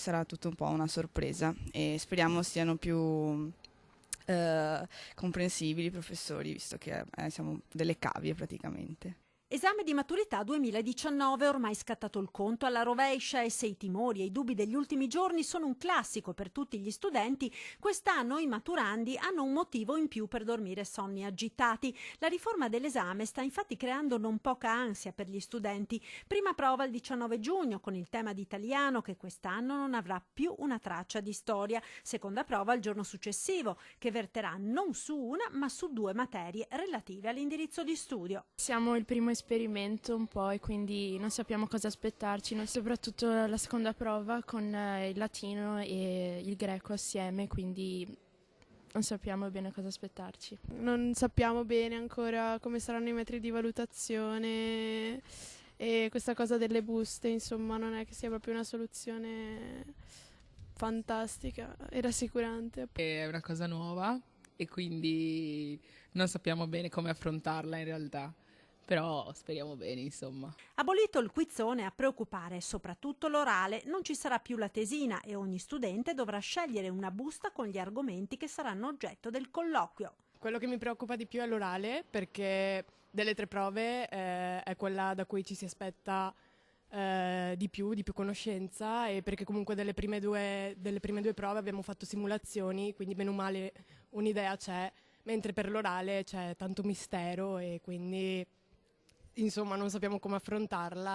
sarà tutto un po' una sorpresa e speriamo siano più comprensibili i professori, visto che siamo delle cavie praticamente. Esame di maturità 2019, ormai scattato il conto alla rovescia e se i timori e i dubbi degli ultimi giorni sono un classico per tutti gli studenti, quest'anno i maturandi hanno un motivo in più per dormire sonni agitati. La riforma dell'esame sta infatti creando non poca ansia per gli studenti. Prima prova il 19 giugno con il tema di italiano che quest'anno non avrà più una traccia di storia. Seconda prova il giorno successivo che verterà non su una ma su 2 materie relative all'indirizzo di studio. Siamo il primo esperimento un po' e quindi non sappiamo cosa aspettarci, soprattutto la seconda prova con il latino e il greco assieme, quindi non sappiamo bene cosa aspettarci. Non sappiamo bene ancora come saranno i metri di valutazione e questa cosa delle buste, insomma, non è che sia proprio una soluzione fantastica e rassicurante. È una cosa nuova e quindi non sappiamo bene come affrontarla in realtà. Però speriamo bene, insomma. Abolito il quizzone, a preoccupare è soprattutto l'orale. Non ci sarà più la tesina e ogni studente dovrà scegliere una busta con gli argomenti che saranno oggetto del colloquio. Quello che mi preoccupa di più è l'orale, perché delle 3 prove è quella da cui ci si aspetta di più conoscenza, e perché comunque delle prime due prove abbiamo fatto simulazioni, quindi bene o male un'idea c'è, mentre per l'orale c'è tanto mistero e quindi insomma non sappiamo come affrontarla.